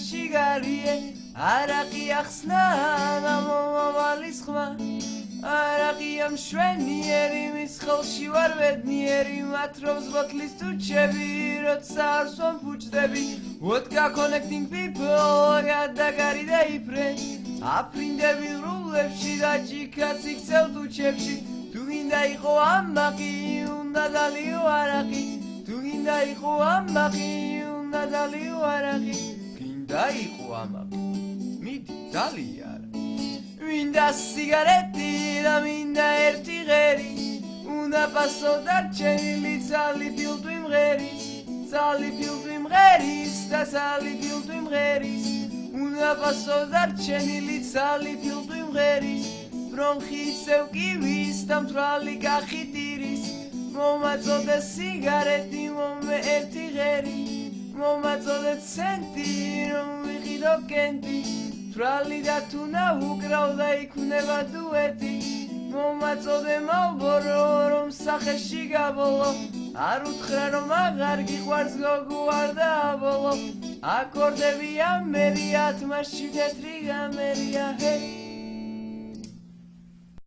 შიგარიე არაყი ახსნა გამომავალის ხმა არაყია მშვენიერი მის ხელში ვარ ბედნიერი მათრობს ბოთლის თუჩები როცა არ სვამ ფუჭდები Vodka connecting people გადაგარი და იფრე აფრინდები რულებში და ჭიქაც იქცევ თუჩებში თუ გინდა იყო ამბაყი უნდა დალიო არაყი თუ გინდა იყო ამბაყი უნდა დალიო არაყი გინდა იყო ამბაყი მიდი დალია მინდა სიგარეტი და მინდა ერთი ღერი უნდა პასო დარჩენილი ძალი ფილტვი მღერის ძალი ფილტვი მღერის და ძალი ფილტვი მღერის უნდა პასო დარჩენილი ძალი ფილტვი მღერის ბრონხი ისევ კივის და მთვრალი გახიტირის მომაწოდე სიგარეტი მომე ერთი ღერი მომაწოდე ცენტი რომ ვიყიდო კენტი მთვრალი და თუნა უკრავ და იქნება დუეტი მომაწოდე მალბორო რომ სახეში გაბოლო არ უთხრა რომ აღარ გიყვარს გოგო არ დააბოლო აკორდები ამერია თმაში თეთრი გამერია ჰეი